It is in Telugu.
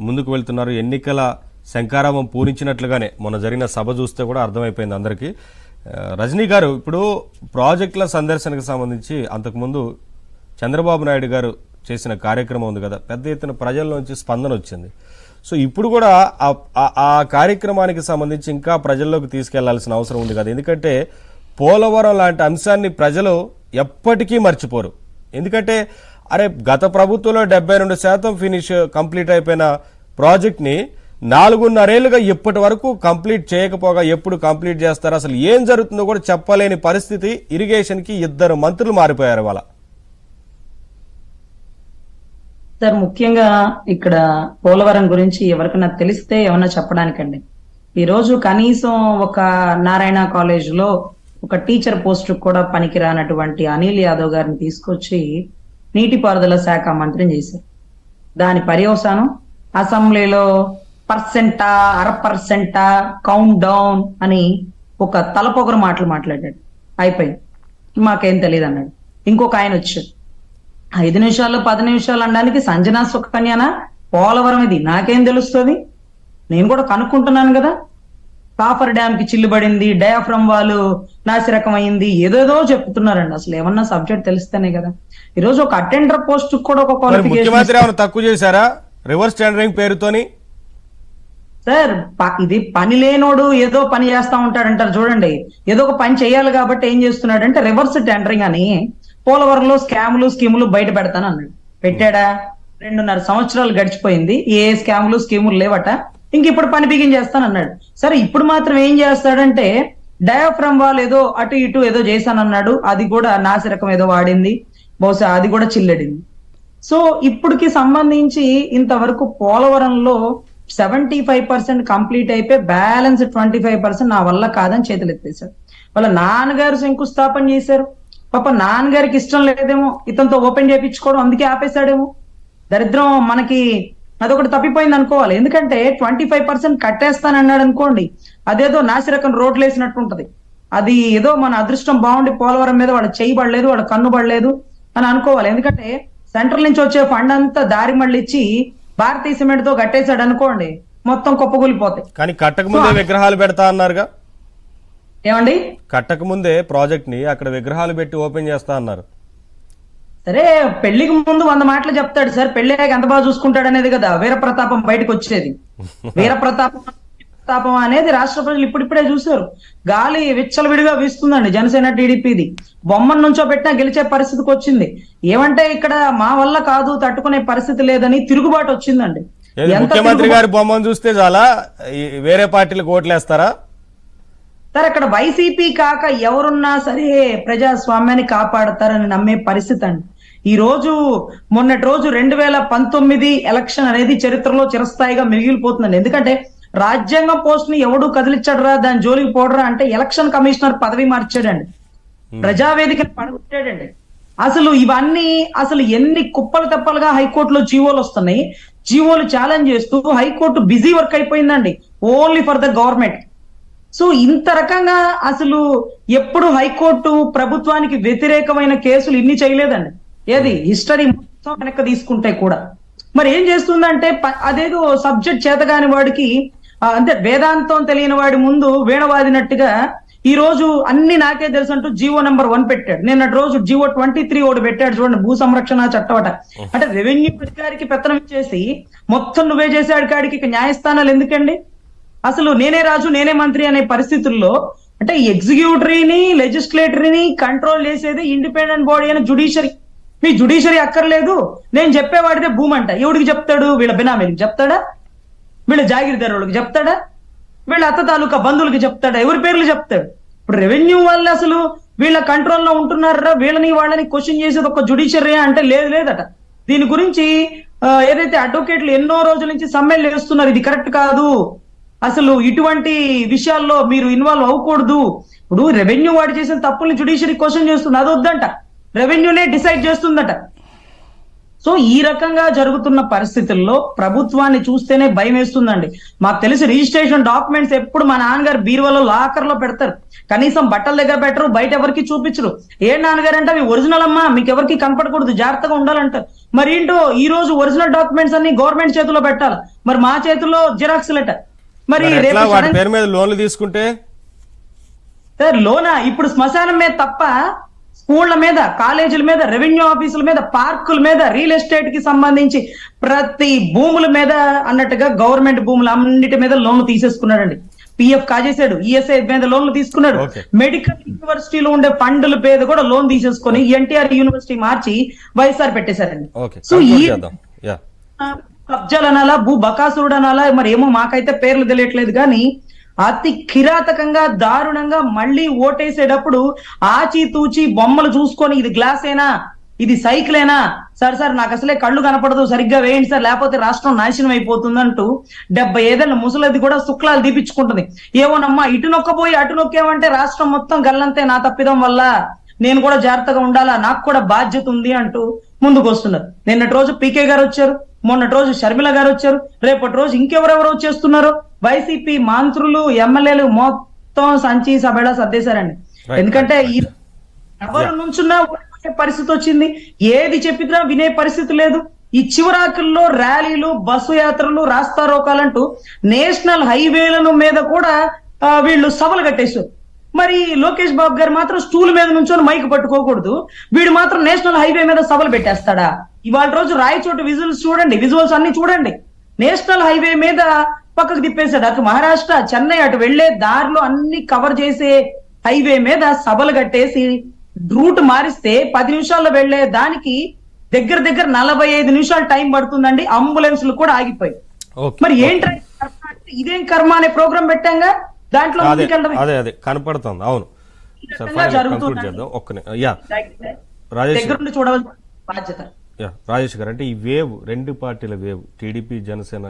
ముందుకు వెళ్తున్నారు. ఎన్నికల శంకారావం పూరించినట్లుగానే మొన్న జరిగిన సభ చూస్తే కూడా అర్థమైపోయింది అందరికీ. రజనీ గారు, ఇప్పుడు ప్రాజెక్టుల సందర్శనకు సంబంధించి అంతకుముందు చంద్రబాబు నాయుడు గారు చేసిన కార్యక్రమం ఉంది కదా, పెద్ద ఎత్తున ప్రజల్లోంచి స్పందన వచ్చింది. సో ఇప్పుడు కూడా ఆ కార్యక్రమానికి సంబంధించి ఇంకా ప్రజల్లోకి తీసుకెళ్లాల్సిన అవసరం ఉంది కదా, ఎందుకంటే పోలవరం లాంటి అంశాన్ని ప్రజలు ఎప్పటికీ మర్చిపోరు. ఎందుకంటే అరే గత ప్రభుత్వంలో 72% కంప్లీట్ అయిపోయిన ప్రాజెక్ట్ని 4.5 ఏళ్లుగా ఇప్పటి వరకు కంప్లీట్ చేయకపోగా ఎప్పుడు కంప్లీట్ చేస్తారో అసలు ఏం జరుగుతుందో కూడా చెప్పలేని పరిస్థితి. ఇరిగేషన్కి 2 మంత్రులు మారిపోయారు వాళ్ళ. సార్, ముఖ్యంగా ఇక్కడ పోలవరం గురించి ఎవరికైనా తెలిస్తే ఏమన్నా చెప్పడానికండి. ఈరోజు కనీసం ఒక నారాయణ కాలేజ్ లో ఒక టీచర్ పోస్ట్ కూడా పనికిరానటువంటి అనిల్ యాదవ్ గారిని తీసుకొచ్చి నీటిపారుదల శాఖ మంత్రిని చేశారు. దాని పర్యవసానం అసెంబ్లీలో 1% కౌంట్ డౌన్ అని ఒక తలపొగరు మాటలు మాట్లాడాడు. అయిపోయింది, మాకేం తెలియదు అన్నాడు. ఇంకొక ఆయన వచ్చాడు, 5 నిమిషాలు 10 నిమిషాలు అనడానికి సంజనా సుకన్యానా, పోలవరం ఇది నాకేం తెలుస్తుంది, నేను కూడా కనుక్కుంటున్నాను కదా, కాఫర్ డ్యామ్ కి చిల్లుబడింది, డయాఫ్రమ్ వాళ్ళు నాసిరకం అయింది, ఏదేదో చెప్తున్నారండి. అసలు ఏమన్నా సబ్జెక్ట్ తెలిస్తేనే కదా. ఈరోజు ఒక అటెండర్ పోస్ట్ కూడా ఒక క్వాలిఫికేషన్ తక్కువ చేశారా రివర్స్ టెండరింగ్ పేరుతోని? సార్, ఇది పని లేనోడు ఏదో పని చేస్తా ఉంటాడంటారు చూడండి. ఏదో ఒక పని చేయాలి కాబట్టి ఏం చేస్తున్నాడంటే రివర్స్ టెండరింగ్ అని పోలవరంలో స్కాములు స్కీములు బయట పెడతాను అన్నాడు. పెట్టాడా? 2.5 సంవత్సరాలు గడిచిపోయింది, ఏ స్కాములు స్కీములు లేవట. ఇంక ఇప్పుడు పని బిగించేస్తాను అన్నాడు. సరే, ఇప్పుడు మాత్రం ఏం చేస్తాడంటే డయాఫ్రమ్ వాళ్ళు ఏదో అటు ఇటు ఏదో చేశానన్నాడు, అది కూడా నాసిరకం ఏదో వాడింది, బహుశా అది కూడా చిల్లడింది. సో ఇప్పటికి సంబంధించి ఇంతవరకు పోలవరంలో 75% కంప్లీట్ అయిపోయి బ్యాలెన్స్ 25% నా వల్ల కాదని చేతులు ఎత్తేశాడు. వాళ్ళ నాన్నగారు శంకుస్థాపన చేశారు. పాప నాన్నగారికి ఇష్టం లేదేమో ఇతనితో ఓపెన్ చేయించుకోవడం, అందుకే ఆపేశాడేమో. దరిద్రం మనకి అదొకటి తప్పిపోయింది అనుకోవాలి. ఎందుకంటే 25% కట్టేస్తానన్నాడు అనుకోండి, అదేదో నాసిరకం రోడ్లు వేసినట్టు ఉంటది. అది ఏదో మన అదృష్టం బాగుండి పోలవరం మీద వాడు చేయి పడలేదు, వాడు కన్ను పడలేదు అని అనుకోవాలి. ఎందుకంటే సెంట్రల్ నుంచి వచ్చే ఫండ్ అంతా దారి మళ్ళిచ్చి భారతీయ సిమెంట్ తో కట్టేశాడు అనుకోండి, మొత్తం కుప్పకూలిపోతాయి. కానీ కట్టక ముందే విగ్రహాలు పెడతా అన్నారుగా. ఏమండి, కట్టక ముందే ప్రాజెక్ట్ ని అక్కడ విగ్రహాలు పెట్టి ఓపెన్ చేస్తా అన్నారు. సరే, పెళ్లికి ముందు 100 మాటలు చెప్తాడు సార్, పెళ్లి ఎంత బాగా చూసుకుంటాడు అనేది కదా వీరప్రతాపం బయటకు వచ్చేది. వీరప్రతాపం అనేది రాష్ట్ర ప్రజలు ఇప్పుడిప్పుడే చూశారు. గాలి విచ్చలవిడిగా వీస్తుందండి జనసేన టీడీపీది. బొమ్మను నుంచో పెట్టినా గెలిచే పరిస్థితికి వచ్చింది. ఏమంటే ఇక్కడ మా వల్ల కాదు, తట్టుకునే పరిస్థితి లేదని తిరుగుబాటు వచ్చిందండి. ముఖ్యమంత్రి గారి బొమ్మను చూస్తే చాలా వేరే పార్టీలకు ఓట్లేస్తారా సార్? అక్కడ వైసీపీ కాక ఎవరున్నా సరే ప్రజాస్వామ్యాన్ని కాపాడతారని నమ్మే పరిస్థితి అండి. ఈ రోజు మొన్నటి రోజు 2019 ఎలక్షన్ అనేది చరిత్రలో చిరస్థాయిగా మిగిలిపోతుందండి. ఎందుకంటే రాజ్యాంగం పోస్ట్ ని ఎవడు కదిలిచ్చాడరా, దాని జోలికి పోడరా అంటే ఎలక్షన్ కమిషనర్ పదవి మార్చాడండి, ప్రజావేదికను పడగొట్టాడండి. అసలు ఇవన్నీ అసలు ఎన్ని కుప్పలు తెప్పలుగా హైకోర్టులో జీవోలు వస్తున్నాయి. జీవోలు ఛాలెంజ్ చేస్తూ హైకోర్టు బిజీ వర్క్ అయిపోయిందండి, only for the government. So ఇంత రకంగా అసలు ఎప్పుడు హైకోర్టు ప్రభుత్వానికి వ్యతిరేకమైన కేసులు ఇన్ని చేయలేదండి. ఏది హిస్టరీ మొత్తం వెనక్కి తీసుకుంటే కూడా. మరి ఏం చేస్తుందంటే అదేదో సబ్జెక్ట్ చేతగాని వాడికి అంటే వేదాంతం తెలియని వాడి ముందు వీణవాదినట్టుగా ఈ రోజు అన్ని నాకే తెలుసు అంటూ జీవో నెంబర్ 1 పెట్టాడు. నిన్నటి రోజు జీవో 23 ఒకటి పెట్టాడు చూడండి, భూ సంరక్షణ చట్టం అట. అంటే రెవెన్యూ అధికారికి పెత్తనం ఇచ్చేసి మొత్తం నువ్వే చేసాడు కాడికి ఇక న్యాయస్థానాలు ఎందుకండి? అసలు నేనే రాజు నేనే మంత్రి అనే పరిస్థితుల్లో అంటే ఎగ్జిక్యూటరీని లెజిస్లేటరీని కంట్రోల్ చేసేది ఇండిపెండెంట్ బాడీ అయిన జుడిషియరీ. మీ జుడిషియరీ అక్కర్లేదు, నేను చెప్పేవాడిదే భూమి అంట. ఎవడికి చెప్తాడు? వీళ్ళ బినామీలకు చెప్తాడా? వీళ్ళ జాగిరిదారులకు చెప్తాడా? వీళ్ళ అత్త తాలూకా బంధువులకి చెప్తాడా? ఎవరి పేర్లు చెప్తాడు? ఇప్పుడు రెవెన్యూ వాళ్ళు అసలు వీళ్ళ కంట్రోల్లో ఉంటున్నారా? వీళ్ళని వాళ్ళని క్వశ్చన్ చేసేది ఒక జుడిషియరీ అంటే లేదట. దీని గురించి ఏదైతే అడ్వకేట్లు ఎన్నో రోజుల నుంచి సమ్మెలు చేస్తున్నారు, ఇది కరెక్ట్ కాదు, అసలు ఇటువంటి విషయాల్లో మీరు ఇన్వాల్వ్ అవ్వకూడదు. ఇప్పుడు రెవెన్యూ వాడు చేసిన తప్పుల్ని జుడిషియరీ క్వశ్చన్ చేస్తుంది, అది వద్దంట, రెవెన్యూనే డిసైడ్ చేస్తుందట. సో ఈ రకంగా జరుగుతున్న పరిస్థితుల్లో ప్రభుత్వాన్ని చూస్తేనే భయం వేస్తుందండి. మాకు తెలిసి రిజిస్ట్రేషన్ డాక్యుమెంట్స్ ఎప్పుడు మా నాన్నగారు బీరువాలో లాకర్ లో పెడతారు, కనీసం బట్టల దగ్గర పెట్టరు, బయట ఎవరికి చూపించరు. ఏ నాన్నగారు అంటే అవి ఒరిజినల్ అమ్మా, మీకు ఎవరికి కనపడకూడదు, జాగ్రత్తగా ఉండాలంటారు. మరి ఏంటో ఈ రోజు ఒరిజినల్ డాక్యుమెంట్స్ అన్ని గవర్నమెంట్ చేతిలో పెట్టాలి, మరి మా చేతిలో జిరాక్స్ లెటర్. మరి మరి రేపు ఎట్లా వాటి పేరు మీద లోన్లు తీసుకుంటే సార్ లోనా ఇప్పుడు శ్మశానం మీద తప్ప స్కూళ్ల మీద, కాలేజీల మీద, రెవెన్యూ ఆఫీసుల మీద, పార్కుల మీద, రియల్ ఎస్టేట్ కి సంబంధించి ప్రతి భూముల మీద అన్నట్టుగా గవర్నమెంట్ భూములు అన్నిటి మీద లోన్లు తీసేసుకున్నాడండి. పిఎఫ్ కాజేశాడు, ఈఎస్ఐ మీద లోన్లు తీసుకున్నాడు, Okay. మెడికల్ యూనివర్సిటీలో ఉండే ఫండ్ల మీద కూడా లోన్ తీసేసుకొని ఎన్టీఆర్ యూనివర్సిటీ మార్చి వైఎస్ఆర్ పెట్టేశారండి. ఓకే సో ఈ కంక్లూడ్ చేద్దాం. యా కబ్జాలు అనాలా, భూ బకాసురుడు అనాలా, మరి ఏమో మాకైతే పేర్లు తెలియట్లేదు కానీ అతి కిరాతకంగా దారుణంగా మళ్ళీ ఓటేసేటప్పుడు ఆచితూచి బొమ్మలు చూసుకొని ఇది గ్లాసేనా, ఇది సైకిలేనా, సార్ నాకు అసలే కళ్ళు కనపడదు, సరిగ్గా వేయండి సార్ లేకపోతే రాష్ట్రం నాశనం అయిపోతుందంటూ 75 ముసలది కూడా శుక్లాలు దీపించుకుంటుంది. ఏమోనమ్మా ఇటు నొక్కపోయి అటు నొక్కేమంటే రాష్ట్రం మొత్తం గల్లంతే, నా తప్పిదం వల్ల నేను కూడా జాగ్రత్తగా ఉండాలా, నాకు కూడా బాధ్యత ఉంది అంటూ ముందుకు వస్తున్నారు. నిన్నటి రోజు పీకే గారు వచ్చారు, మొన్నటి రోజు షర్మిల గారు వచ్చారు, రేపటి రోజు ఇంకెవరెవరు వచ్చేస్తున్నారు. వైసీపీ మంత్రులు, ఎమ్మెల్యేలు మొత్తం సంచి సభేళ సర్దేశారండి. ఎందుకంటే ఎవరు నుంచున్నా ఓడిపోయే పరిస్థితి వచ్చింది, ఏది చెప్పినా వినే పరిస్థితి లేదు. ఈ చివరాకుల్లో ర్యాలీలు, బస్సు యాత్రలు, రాస్తారోకాలంటూ నేషనల్ హైవేలను మీద కూడా వీళ్ళు సభలు కట్టేశారు. మరి లోకేష్ బాబు గారు మాత్రం స్టూల్ మీద నుంచొని మైక్ పట్టుకోకూడదు, వీడు మాత్రం నేషనల్ హైవే మీద సభలు పెట్టేస్తాడా? ఇవాళ రోజు రాయచోటు విజువల్స్ చూడండి, విజువల్స్ అన్ని చూడండి, నేషనల్ హైవే మీద పక్కకు తిప్పేశాడు. అటు మహారాష్ట్ర, చెన్నై అటు వెళ్లే దారిలో అన్ని కవర్ చేసే హైవే మీద సభలు కట్టేసి రూట్ మారిస్తే 10 నిమిషాల్లో వెళ్లే దానికి దగ్గర 45 నిమిషాలు టైం పడుతుందండి. అంబులెన్స్లు కూడా ఆగిపోయి. ఓకే మరి ఏంటి ఇదేం కర్మ అనే ప్రోగ్రామ్ పెట్టాంగా దాంట్లో అదే ముందుకెళ్ళడం అదే కనపడుతుంది. అవును సార్ రకంగా జరుగుతుంది. కంక్లూడ్ చేద్దాం. యా రాజేష్ దగ్గరుండి చూడవలసిన బాధ్యత. రాజేష్ గారు, అంటే ఈ వేవ్, రెండు పార్టీల వేవ్, టీడీపీ జనసేన